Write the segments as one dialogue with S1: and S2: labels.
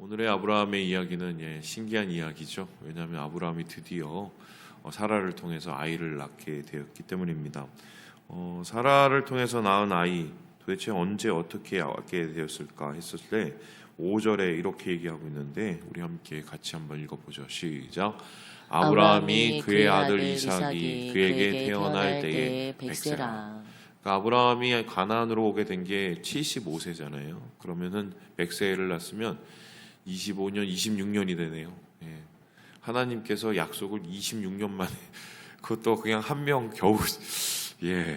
S1: 오늘의 아브라함의 이야기는 신기한 이야기죠. 왜냐하면 아브라함이 드디어 사라를 통해서 아이를 낳게 되었기 때문입니다. 사라를 통해서 낳은 아이 도대체 언제 어떻게 낳게 되었을까 했을 때 5절에 이렇게 얘기하고 있는데 우리 함께 같이 한번 읽어보죠. 시작. 아브라함이 그의 아들 이삭이 그에게 태어날 때에 백세라. 그러니까 아브라함이 가나안으로 오게 된 게 75세잖아요. 그러면은 100세를 낳았으면 25년, 26년이 되네요. 하나님께서 약속을 26년 만에 그것도 그냥 한 명 겨우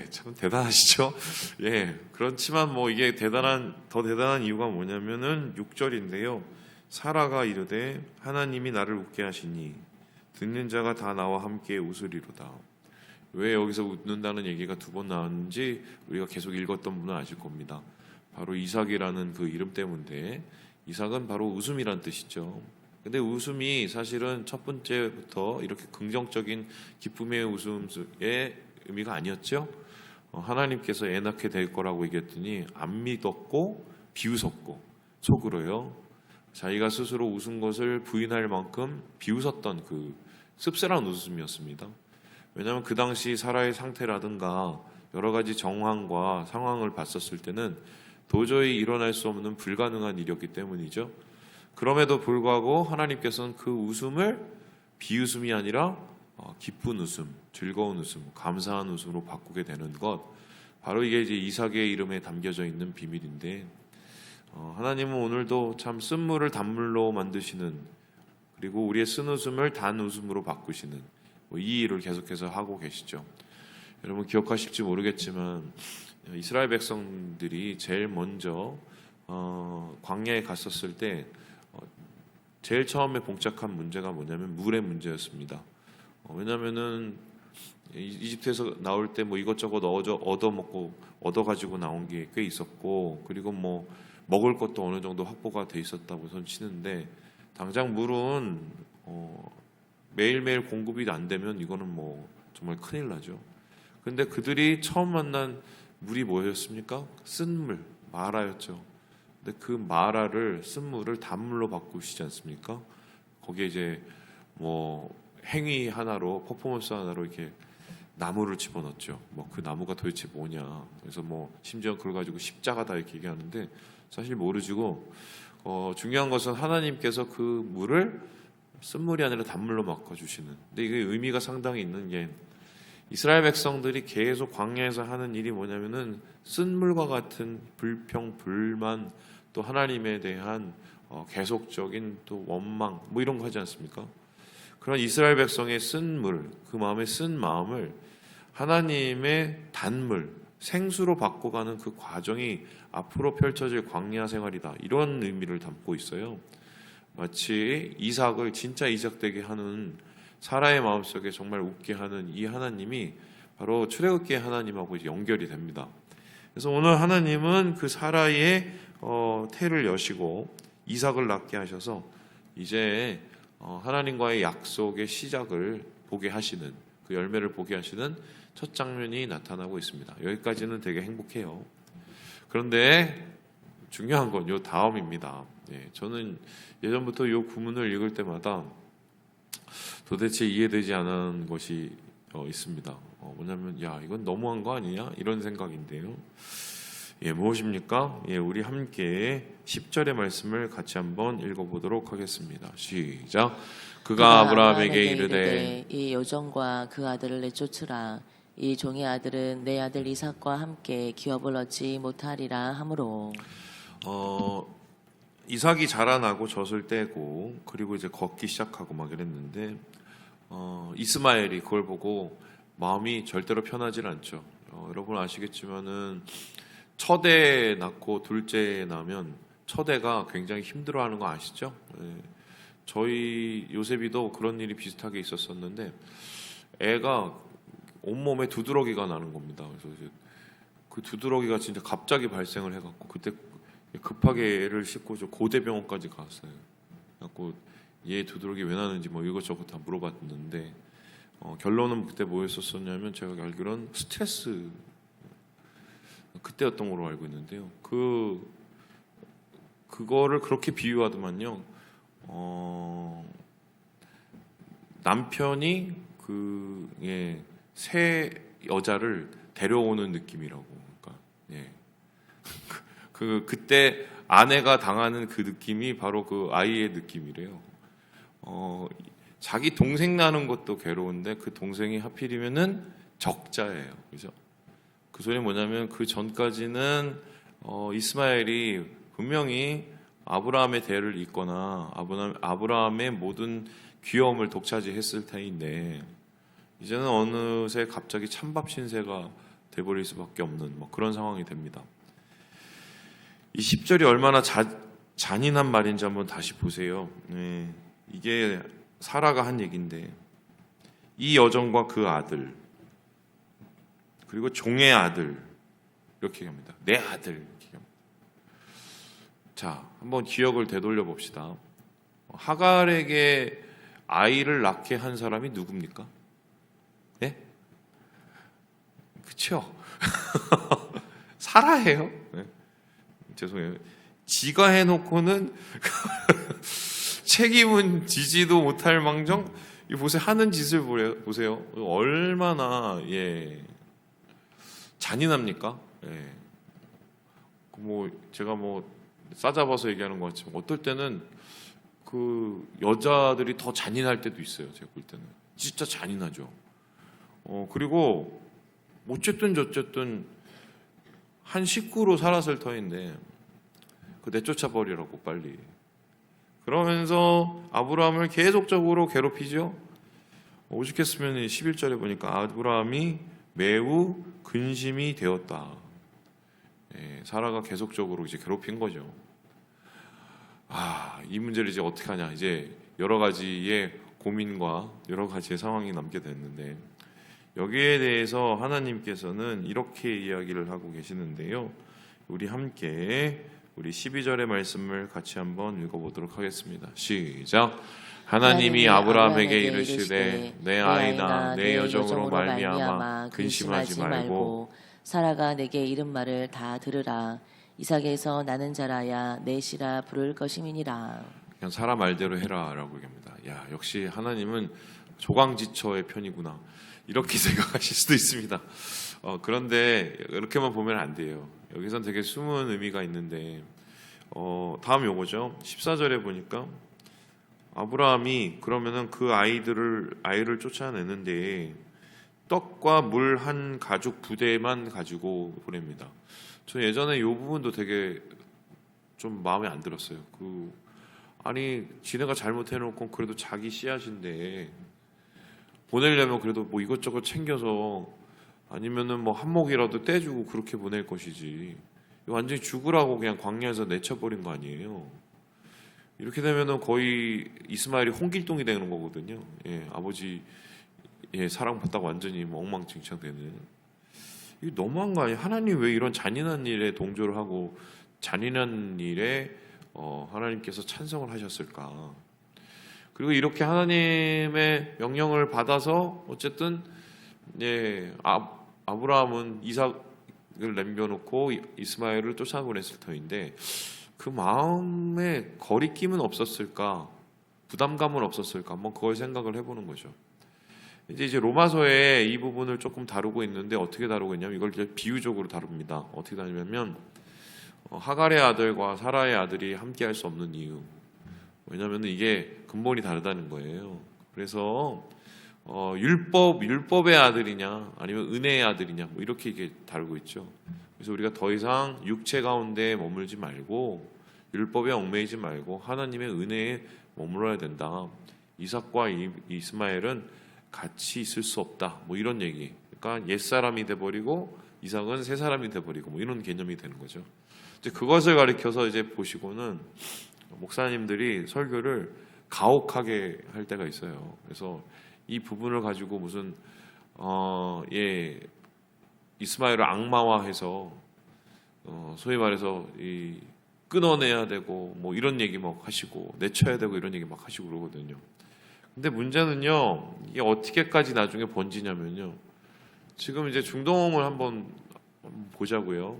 S1: 참 대단하시죠? 그렇지만 이게 더 대단한 이유가 뭐냐면은 6절인데요. 사라가 이르되 하나님이 나를 웃게 하시니 듣는 자가 다 나와 함께 웃으리로다. 왜 여기서 웃는다는 얘기가 두 번 나왔는지 우리가 계속 읽었던 분은 아실 겁니다. 바로 이삭이라는 그 이름 때문에 이삭은 바로 웃음이란 뜻이죠. 근데 웃음이 사실은 첫 번째부터 이렇게 긍정적인 기쁨의 웃음의 의미가 아니었죠. 하나님께서 애 낳게 될 거라고 얘기했더니 안 믿었고 비웃었고 속으로요. 자기가 스스로 웃은 것을 부인할 만큼 비웃었던 그 씁쓸한 웃음이었습니다. 왜냐하면 그 당시 사라의 상태라든가 여러 가지 정황과 상황을 봤었을 때는 도저히 일어날 수 없는 불가능한 일이었기 때문이죠. 그럼에도 불구하고 하나님께서는 그 웃음을 비웃음이 아니라 기쁜 웃음, 즐거운 웃음, 감사한 웃음으로 바꾸게 되는 것, 바로 이게 이제 이삭의 이름에 담겨져 있는 비밀인데, 하나님은 오늘도 참 쓴물을 단물로 만드시는, 그리고 우리의 쓴 웃음을 단 웃음으로 바꾸시는 이 일을 계속해서 하고 계시죠. 여러분 기억하실지 모르겠지만 이스라엘 백성들이 제일 먼저 광야에 갔었을 때 제일 처음에 봉착한 문제가 뭐냐면 물의 문제였습니다. 왜냐하면은 이집트에서 나올 때 이것저것 얻어먹고 얻어가지고 나온 게 꽤 있었고, 그리고 먹을 것도 어느 정도 확보가 돼 있었다고 선 치는데, 당장 물은 매일매일 공급이 안 되면 이거는 정말 큰일 나죠. 근데 그들이 처음 만난 물이 뭐였습니까? 쓴물, 마라였죠. 근데 그 마라를, 쓴물을 단물로 바꾸시지 않습니까? 거기에 이제 행위 하나로, 퍼포먼스 하나로 이렇게 나무를 집어넣었죠. 그 나무가 도대체 뭐냐. 그래서 심지어 그걸 가지고 십자가다 이렇게 얘기하는데 사실 모르시고, 중요한 것은 하나님께서 그 물을 쓴물이 아니라 단물로 바꿔주시는. 근데 이게 의미가 상당히 있는 게, 이스라엘 백성들이 계속 광야에서 하는 일이 뭐냐면은 쓴물과 같은 불평, 불만, 또 하나님에 대한 계속적인 또 원망 이런 거 하지 않습니까? 그런 이스라엘 백성의 쓴물, 그 마음의 쓴 마음을 하나님의 단물, 생수로 바꿔가는 그 과정이 앞으로 펼쳐질 광야 생활이다, 이런 의미를 담고 있어요. 마치 이삭을 진짜 이삭 되게 하는, 사라의 마음속에 정말 웃게 하는 이 하나님이 바로 출애굽기의 하나님하고 연결이 됩니다. 그래서 오늘 하나님은 그 사라의 태를 여시고 이삭을 낳게 하셔서 이제 하나님과의 약속의 시작을 보게 하시는, 그 열매를 보게 하시는 첫 장면이 나타나고 있습니다. 여기까지는 되게 행복해요. 그런데 중요한 건 요 다음입니다. 저는 예전부터 요 구문을 읽을 때마다 도대체 이해되지 않은 것이 있습니다. 뭐냐면 이건 너무한 거 아니냐, 이런 생각인데요. 무엇입니까? 우리 함께 10절의 말씀을 같이 한번 읽어보도록 하겠습니다. 시작. 그가 아브라함에게 이르되
S2: 이 여종과 그 아들을 내쫓으라. 이 종의 아들은 내 아들 이삭과 함께 기업을 얻지 못하리라 하므로.
S1: 이삭이 자라나고 젖을 떼고 그리고 이제 걷기 시작하고 이랬는데, 이스마엘이 그걸 보고 마음이 절대로 편하질 않죠. 여러분 아시겠지만은 첫애 낳고 둘째 낳으면 첫애가 굉장히 힘들어하는 거 아시죠? 저희 요셉이도 그런 일이 비슷하게 있었었는데, 애가 온몸에 두드러기가 나는 겁니다. 그래서 이제 그 두드러기가 진짜 갑자기 발생을 해갖고 그때 급하게 애를 싣고 고대병원까지 갔어요. 그래갖고 얘 두드러기 왜 나는지 이것저것 다 물어봤는데, 결론은 그때 뭐였었냐면 제가 알기로는 스트레스, 그때였던 걸로 알고 있는데요. 그거를 그렇게 비유하더만요. 남편이 새 여자를 데려오는 느낌이라고. 그러니까 그때 아내가 당하는 그 느낌이 바로 그 아이의 느낌이래요. 자기 동생 낳는 것도 괴로운데 그 동생이 하필이면은 적자예요. 그죠? 그 소리 뭐냐면 그 전까지는 이스마엘이 분명히 아브라함의 대를 잇거나 아브라함의 모든 귀여움을 독차지했을 터인데 이제는 어느새 갑자기 찬밥 신세가 돼버릴 수밖에 없는 뭐 그런 상황이 됩니다. 이 10절이 얼마나 잔인한 말인지 한번 다시 보세요. 이게 사라가 한 얘기인데 이 여종과 그 아들 그리고 종의 아들 이렇게 합니다. 내 아들 이렇게 합니다. 자, 한번 기억을 되돌려 봅시다. 하갈에게 아이를 낳게 한 사람이 누굽니까? 네? 그쵸? 사라예요. 네. 죄송해요. 지가 해놓고는 책임은 지지도 못할 망정 이 보세요. 하는 짓을 보세요. 얼마나 잔인합니까? 제가 싸잡아서 얘기하는 것 같지만 어떨 때는 그 여자들이 더 잔인할 때도 있어요. 제가 볼 때는 진짜 잔인하죠. 그리고 어쨌든 저쨌든 한 식구로 살았을 터인데 내쫓아 버리라고 빨리. 그러면서 아브라함을 계속적으로 괴롭히죠. 오죽했으면 11절에 보니까 아브라함이 매우 근심이 되었다. 사라가 계속적으로 이제 괴롭힌 거죠. 이 문제를 이제 어떻게 하냐. 이제 여러 가지의 고민과 여러 가지의 상황이 남게 됐는데 여기에 대해서 하나님께서는 이렇게 이야기를 하고 계시는데요. 우리 함께 우리 12절의 말씀을 같이 한번 읽어보도록 하겠습니다. 시작. 하나님이 아브라함에게 이르시되 내 아이나 내 여종으로 말미암아 근심하지 말고
S2: 사라가 내게 이른 말을 다 들으라. 이삭에서 나는 자라야 내 시라 부를 것임이니라.
S1: 그냥 사라 말대로 해라라고 얘기합니다. 야, 역시 하나님은 조강지처의 편이구나. 이렇게 생각하실 수도 있습니다. 그런데 이렇게만 보면 안 돼요. 여기선 되게 숨은 의미가 있는데 다음 요거죠. 14절에 보니까 아브라함이 그러면은 그 아이를 쫓아내는데 떡과 물 한 가죽 부대만 가지고 보냅니다. 저 예전에 이 부분도 되게 좀 마음에 안 들었어요. 아니 지네가 잘못해놓고 그래도 자기 씨앗인데 보내려면 그래도 이것저것 챙겨서 아니면은 한몫이라도 떼주고 그렇게 보낼 것이지. 완전히 죽으라고 그냥 광야에서 내쳐버린 거 아니에요. 이렇게 되면은 거의 이스마엘이 홍길동이 되는 거거든요. 아버지 사랑받다가 완전히 엉망진창되는. 이게 너무한 거 아니에요? 하나님 왜 이런 잔인한 일에 동조를 하고 잔인한 일에 하나님께서 찬성을 하셨을까? 그리고 이렇게 하나님의 명령을 받아서 어쨌든 아브라함은 이삭을 남겨놓고 이스마엘을 쫓아보냈을 터인데 그 마음에 거리낌은 없었을까? 부담감은 없었을까? 한번 그걸 생각을 해보는 거죠. 이제 로마서에 이 부분을 조금 다루고 있는데 어떻게 다루고 있냐면 이걸 이제 비유적으로 다룹니다. 어떻게 다루냐면 하갈의 아들과 사라의 아들이 함께 할 수 없는 이유. 왜냐하면 이게 근본이 다르다는 거예요. 그래서 율법의 아들이냐 아니면 은혜의 아들이냐 이렇게 이게 다루고 있죠. 그래서 우리가 더 이상 육체 가운데 머물지 말고 율법에 얽매이지 말고 하나님의 은혜에 머물러야 된다. 이삭과 이스마엘은 같이 있을 수 없다. 이런 얘기. 그러니까 옛사람이 돼버리고 이삭은 새사람이 돼버리고 이런 개념이 되는 거죠. 이제 그것을 가리켜서 이제 보시고는 목사님들이 설교를 가혹하게 할 때가 있어요. 그래서 이 부분을 가지고 무슨 이스마엘을 악마화해서 소위 말해서 끊어내야 되고 이런 얘기 막 하시고 내쳐야 되고 이런 얘기 막 하시고 그러거든요. 근데 문제는요, 이게 어떻게까지 나중에 번지냐면요. 지금 이제 중동을 한번 보자고요.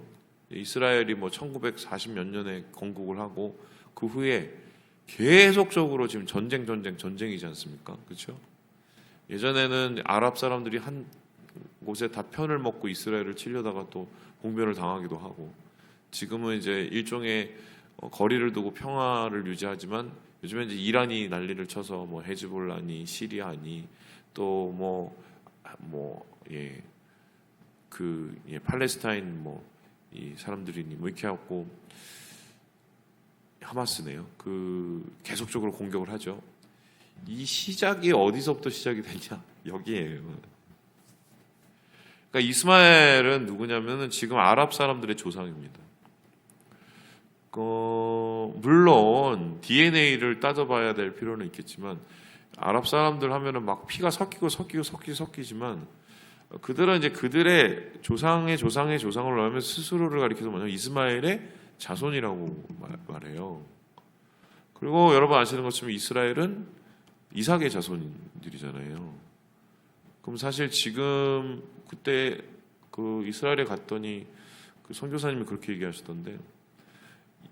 S1: 이스라엘이 뭐 1940 몇 년에 건국을 하고 그 후에 계속적으로 지금 전쟁이지 않습니까? 그렇죠? 예전에는 아랍 사람들이 한 곳에 다 편을 먹고 이스라엘을 치려다가 또 봉변을 당하기도 하고, 지금은 이제 일종의 거리를 두고 평화를 유지하지만 요즘에 이제 이란이 난리를 쳐서 뭐 헤즈볼라니 시리아니 또 팔레스타인 이 사람들이니 이렇게 해갖고 하마스네요. 계속적으로 공격을 하죠. 이 시작이 어디서부터 시작이 됐냐? 여기에요. 그러니까 이스마엘은 누구냐면은 지금 아랍 사람들의 조상입니다. 물론 DNA를 따져봐야 될 필요는 있겠지만 아랍 사람들 하면은 막 피가 섞이지만 그들은 이제 그들의 조상의 조상을 넣으면 스스로를 가리켜서 뭐냐면 이스마엘의 자손이라고 말해요. 그리고 여러분 아시는 것처럼 이스라엘은 이삭의 자손들이잖아요. 그럼 사실 지금 그때 이스라엘에 갔더니 선교사님이 그렇게 얘기하시던데,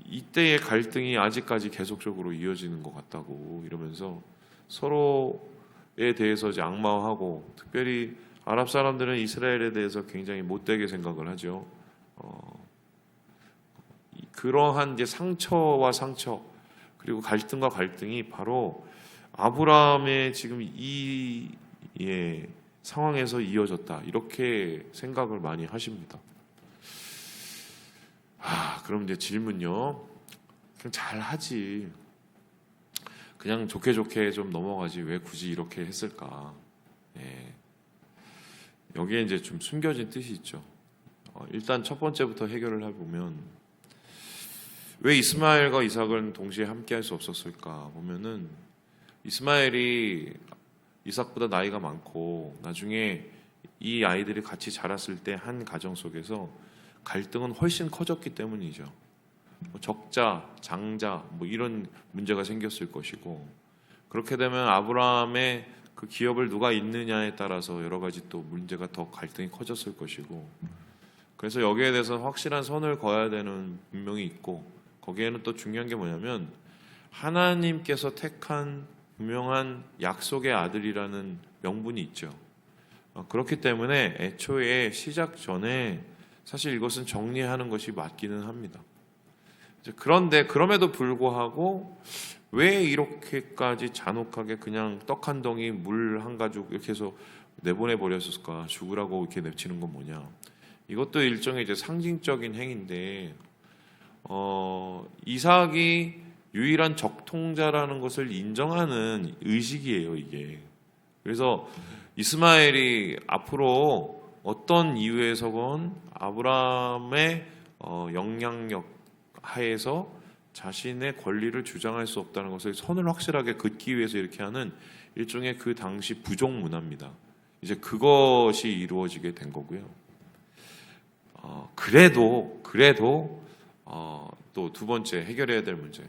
S1: 이때의 갈등이 아직까지 계속적으로 이어지는 것 같다고 이러면서 서로에 대해서 이제 악마화하고, 특별히 아랍 사람들은 이스라엘에 대해서 굉장히 못되게 생각을 하죠. 그러한 이제 상처 그리고 갈등과 갈등이 바로 아브라함의 지금 이 상황에서 이어졌다, 이렇게 생각을 많이 하십니다. 그럼 이제 질문요. 그냥 잘 하지. 그냥 좋게 좀 넘어가지. 왜 굳이 이렇게 했을까? 여기에 이제 좀 숨겨진 뜻이 있죠. 일단 첫 번째부터 해결을 해보면, 왜 이스마엘과 이삭은 동시에 함께할 수 없었을까 보면은, 이스마엘이 이삭보다 나이가 많고 나중에 이 아이들이 같이 자랐을 때 한 가정 속에서 갈등은 훨씬 커졌기 때문이죠. 적자, 장자 이런 문제가 생겼을 것이고, 그렇게 되면 아브라함의 그 기업을 누가 잇느냐에 따라서 여러 가지 또 문제가 더 갈등이 커졌을 것이고, 그래서 여기에 대해서 확실한 선을 그어야 되는 분명히 있고, 거기에는 또 중요한 게 뭐냐면 하나님께서 택한 분명한 약속의 아들이라는 명분이 있죠. 그렇기 때문에 애초에 시작 전에 사실 이것은 정리하는 것이 맞기는 합니다. 그런데 그럼에도 불구하고 왜 이렇게까지 잔혹하게 그냥 떡 한 덩이 물 한 가죽 이렇게 해서 내보내 버렸을까? 죽으라고 이렇게 내치는 건 뭐냐? 이것도 일종의 이제 상징적인 행위인데, 이삭이 유일한 적통자라는 것을 인정하는 의식이에요, 이게. 그래서 이스마엘이 앞으로 어떤 이유에서건 아브라함의 영향력 하에서 자신의 권리를 주장할 수 없다는 것을 선을 확실하게 긋기 위해서 이렇게 하는 일종의 그 당시 부족 문화입니다. 이제 그것이 이루어지게 된 거고요. 그래도 또 두 번째 해결해야 될 문제.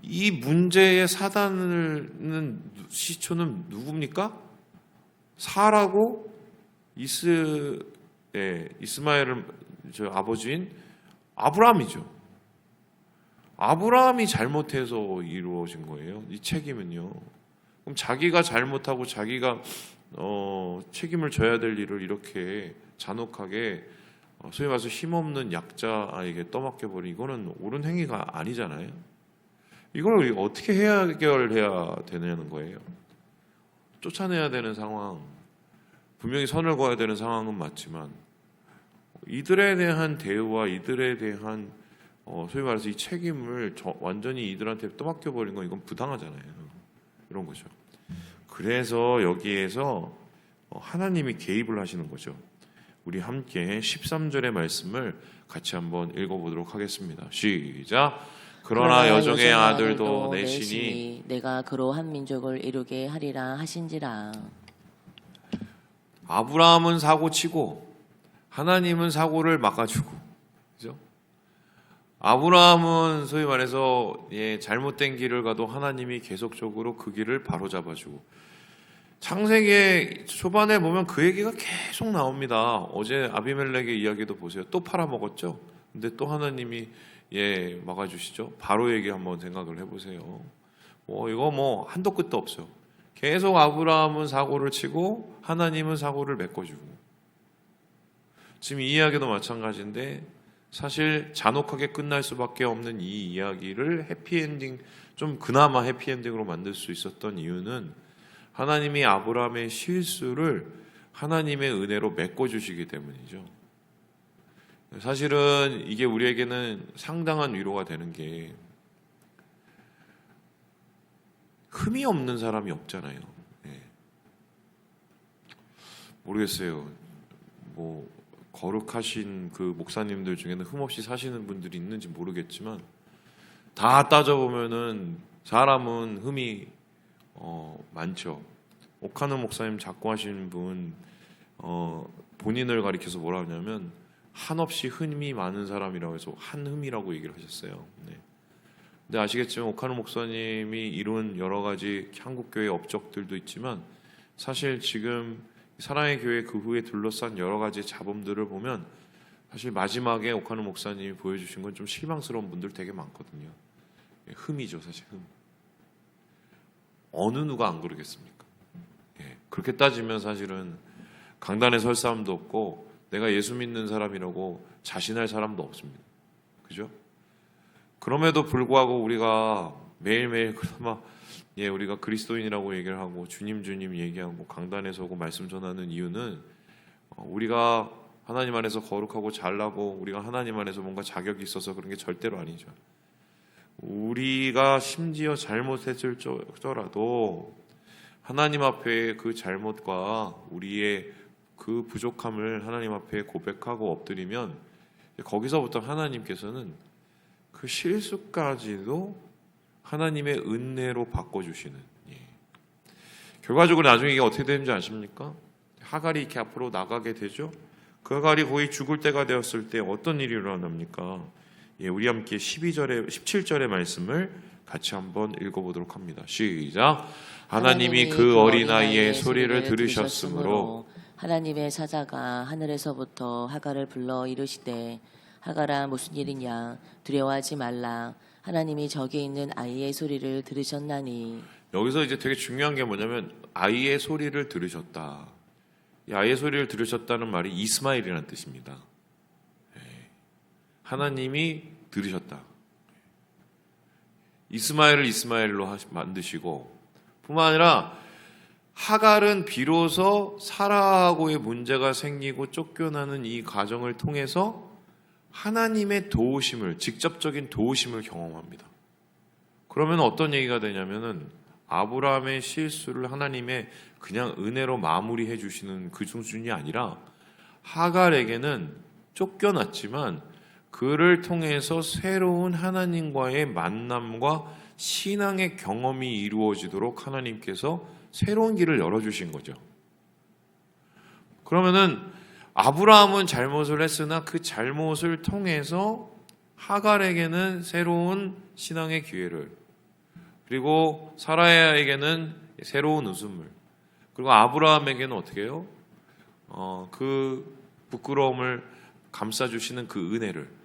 S1: 이 문제의 사단은 시초는 누굽니까? 사라고 이스마엘을 아버지인 아브라함이죠. 아브라함이 잘못해서 이루어진 거예요. 이 책임은요. 그럼 자기가 잘못하고 자기가 책임을 져야 될 일을 이렇게 잔혹하게 소위 말해서 힘없는 약자에게 떠맡겨버린, 이거는 옳은 행위가 아니잖아요. 이걸 어떻게 해결해야 되냐는 거예요. 쫓아내야 되는 상황, 분명히 선을 그어야 되는 상황은 맞지만 이들에 대한 대우와 이들에 대한 소위 말해서 이 책임을 완전히 이들한테 떠맡겨버린 건 이건 부당하잖아요. 이런 거죠. 그래서 여기에서 하나님이 개입을 하시는 거죠. 우리 함께 13절의 말씀을 같이 한번 읽어보도록 하겠습니다. 시작. 그러나 여종의 아들도 내시니
S2: 내가 그로 한 민족을 이루게 하리라 하신지라.
S1: 아브라함은 사고치고 하나님은 사고를 막아주고, 그죠? 아브라함은 소위 말해서 잘못된 길을 가도 하나님이 계속적으로 그 길을 바로잡아주고, 창세기 초반에 보면 그 얘기가 계속 나옵니다. 어제 아비멜렉의 이야기도 보세요. 또 팔아먹었죠. 근데 또 하나님이 막아주시죠. 바로 얘기 한번 생각을 해보세요. 이거 한도 끝도 없어요. 계속 아브라함은 사고를 치고 하나님은 사고를 메꿔주고. 지금 이 이야기도 마찬가지인데 사실 잔혹하게 끝날 수밖에 없는 이 이야기를 해피엔딩, 좀 그나마 해피엔딩으로 만들 수 있었던 이유는 하나님이 아브라함의 실수를 하나님의 은혜로 메꿔주시기 때문이죠. 사실은 이게 우리에게는 상당한 위로가 되는 게 흠이 없는 사람이 없잖아요. 모르겠어요. 거룩하신 그 목사님들 중에는 흠 없이 사시는 분들이 있는지 모르겠지만 다 따져보면은 사람은 흠이 많죠. 오카노 목사님 작고하신 분 본인을 가리켜서 뭐라 하냐면 한없이 흠이 많은 사람이라고 해서 한흠이라고 얘기를 하셨어요. 근데 아시겠지만 오카노 목사님이 이룬 여러 가지 한국교회 업적들도 있지만 사실 지금 사랑의 교회 그 후에 둘러싼 여러 가지 잡음들을 보면 사실 마지막에 오카노 목사님이 보여주신 건 좀 실망스러운 분들 되게 많거든요. 흠이죠, 사실 흠. 어느 누가 안 그러겠습니까? 그렇게 따지면 사실은 강단에 설 사람도 없고 내가 예수 믿는 사람이라고 자신할 사람도 없습니다. 그죠? 그럼에도 불구하고 우리가 매일매일 그나마 우리가 그리스도인이라고 얘기를 하고 주님 얘기하고 강단에 서고 말씀 전하는 이유는 우리가 하나님 안에서 거룩하고 잘나고 우리가 하나님 안에서 뭔가 자격이 있어서 그런 게 절대로 아니죠. 우리가 심지어 잘못했을지라도 하나님 앞에 그 잘못과 우리의 그 부족함을 하나님 앞에 고백하고 엎드리면 거기서부터 하나님께서는 그 실수까지도 하나님의 은혜로 바꿔주시는. 결과적으로 나중에 이게 어떻게 되는지 아십니까? 하갈이 이렇게 앞으로 나가게 되죠. 그 하갈이 거의 죽을 때가 되었을 때 어떤 일이 일어납니까? 우리 함께 17절의 말씀을 같이 한번 읽어보도록 합니다. 시작. 하나님이 그 어린아이의 소리를 들으셨으므로
S2: 하나님의 사자가 하늘에서부터 하갈을 불러 이르시되 하갈아 무슨 일이냐 두려워하지 말라 하나님이 저기 있는 아이의 소리를 들으셨나니.
S1: 여기서 이제 되게 중요한 게 뭐냐면 아이의 소리를 들으셨다. 이 아이의 소리를 들으셨다는 말이 이스마엘이라는 뜻입니다. 하나님이 들으셨다. 이스마엘을 이스마엘로 만드시고 뿐만 아니라 하갈은 비로소 사라하고의 문제가 생기고 쫓겨나는 이 과정을 통해서 하나님의 도우심을, 직접적인 도우심을 경험합니다. 그러면 어떤 얘기가 되냐면은 아브라함의 실수를 하나님의 그냥 은혜로 마무리해 주시는 그 수준이 아니라 하갈에게는 쫓겨났지만 그를 통해서 새로운 하나님과의 만남과 신앙의 경험이 이루어지도록 하나님께서 새로운 길을 열어주신 거죠. 그러면은 아브라함은 잘못을 했으나 그 잘못을 통해서 하갈에게는 새로운 신앙의 기회를, 그리고 사라야에게는 새로운 웃음을, 그리고 아브라함에게는 어떻게 해요? 그 부끄러움을 감싸주시는 그 은혜를,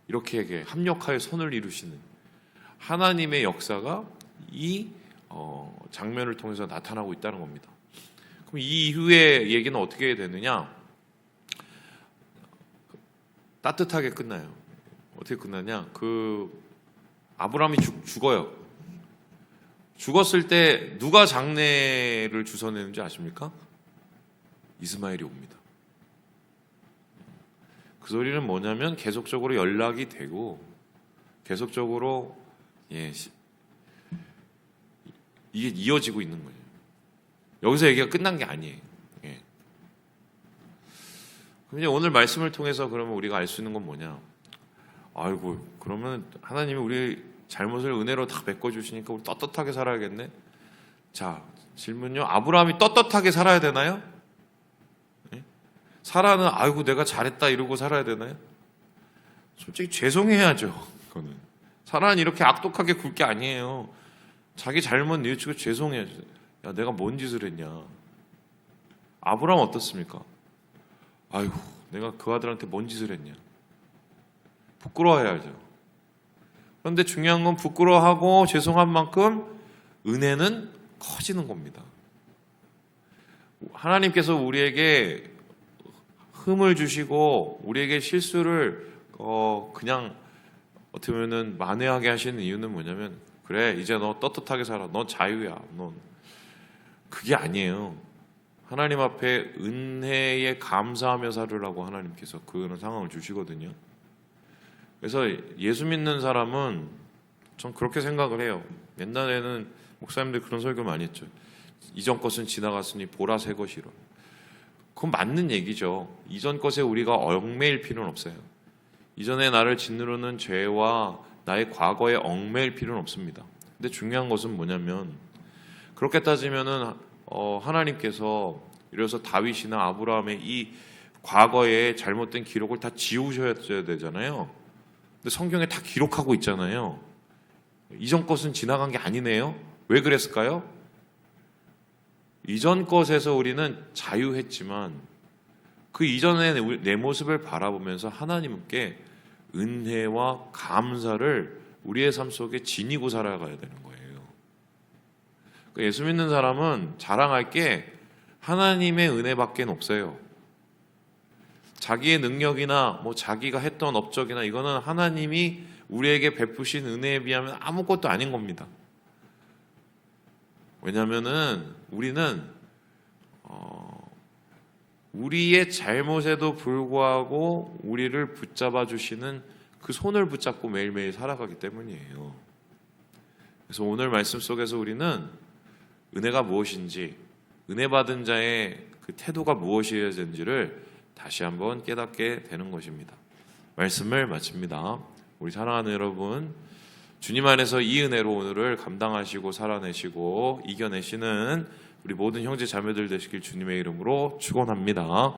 S1: 이렇게 합력하여 선을 이루시는 하나님의 역사가 이 장면을 통해서 나타나고 있다는 겁니다. 그럼 이 이후의 얘기는 어떻게 되느냐? 따뜻하게 끝나요. 어떻게 끝나냐? 그 아브라함이 죽어요. 죽었을 때 누가 장례를 주선했는지 아십니까? 이스마엘이 옵니다. 그 소리는 뭐냐면 계속적으로 연락이 되고 계속적으로 이게 이어지고 있는 거예요. 여기서 얘기가 끝난 게 아니에요. 그럼 이제 오늘 말씀을 통해서 그러면 우리가 알 수 있는 건 뭐냐? 아이고, 그러면 하나님이 우리 잘못을 은혜로 다 메꿔주시니까 우리 떳떳하게 살아야겠네. 자, 질문요. 아브라함이 떳떳하게 살아야 되나요? 사라는 아이고 내가 잘했다 이러고 살아야 되나요? 솔직히 죄송해야죠. 그거는 사라는 이렇게 악독하게 굴 게 아니에요. 자기 잘못 뉘우치고 죄송해야죠. 야, 내가 뭔 짓을 했냐. 아브라함 어떻습니까? 아이고, 내가 그 아들한테 뭔 짓을 했냐. 부끄러워해야죠. 그런데 중요한 건 부끄러워하고 죄송한 만큼 은혜는 커지는 겁니다. 하나님께서 우리에게 흠을 주시고 우리에게 실수를 그냥 어떻게 보면 만회하게 하시는 이유는 뭐냐면, 그래 이제 너 떳떳하게 살아, 너 자유야, 넌. 그게 아니에요. 하나님 앞에 은혜에 감사하며 살으라고 하나님께서 그런 상황을 주시거든요. 그래서 예수 믿는 사람은 전 그렇게 생각을 해요. 옛날에는 목사님들 그런 설교 많이 했죠. 이전 것은 지나갔으니 보라 새 것이로. 그건 맞는 얘기죠. 이전 것에 우리가 얽매일 필요는 없어요. 이전에 나를 짓누르는 죄와 나의 과거에 얽매일 필요는 없습니다. 근데 중요한 것은 뭐냐면, 그렇게 따지면은 하나님께서 이래서 다윗이나 아브라함의 이 과거의 잘못된 기록을 다 지우셔야 되잖아요. 근데 성경에 다 기록하고 있잖아요. 이전 것은 지나간 게 아니네요. 왜 그랬을까요? 이전 것에서 우리는 자유했지만 그 이전의 내 모습을 바라보면서 하나님께 은혜와 감사를 우리의 삶 속에 지니고 살아가야 되는 거예요. 그러니까 예수 믿는 사람은 자랑할 게 하나님의 은혜밖에 없어요. 자기의 능력이나 뭐 자기가 했던 업적이나 이거는 하나님이 우리에게 베푸신 은혜에 비하면 아무것도 아닌 겁니다. 왜냐하면은 우리는 우리의 잘못에도 불구하고 우리를 붙잡아 주시는 그 손을 붙잡고 매일매일 살아가기 때문이에요. 그래서 오늘 말씀 속에서 우리는 은혜가 무엇인지, 은혜 받은 자의 그 태도가 무엇이어야 되는지를 다시 한번 깨닫게 되는 것입니다. 말씀을 마칩니다. 우리 사랑하는 여러분, 주님 안에서 이 은혜로 오늘을 감당하시고 살아내시고 이겨내시는 우리 모든 형제 자매들 되시길 주님의 이름으로 축원합니다.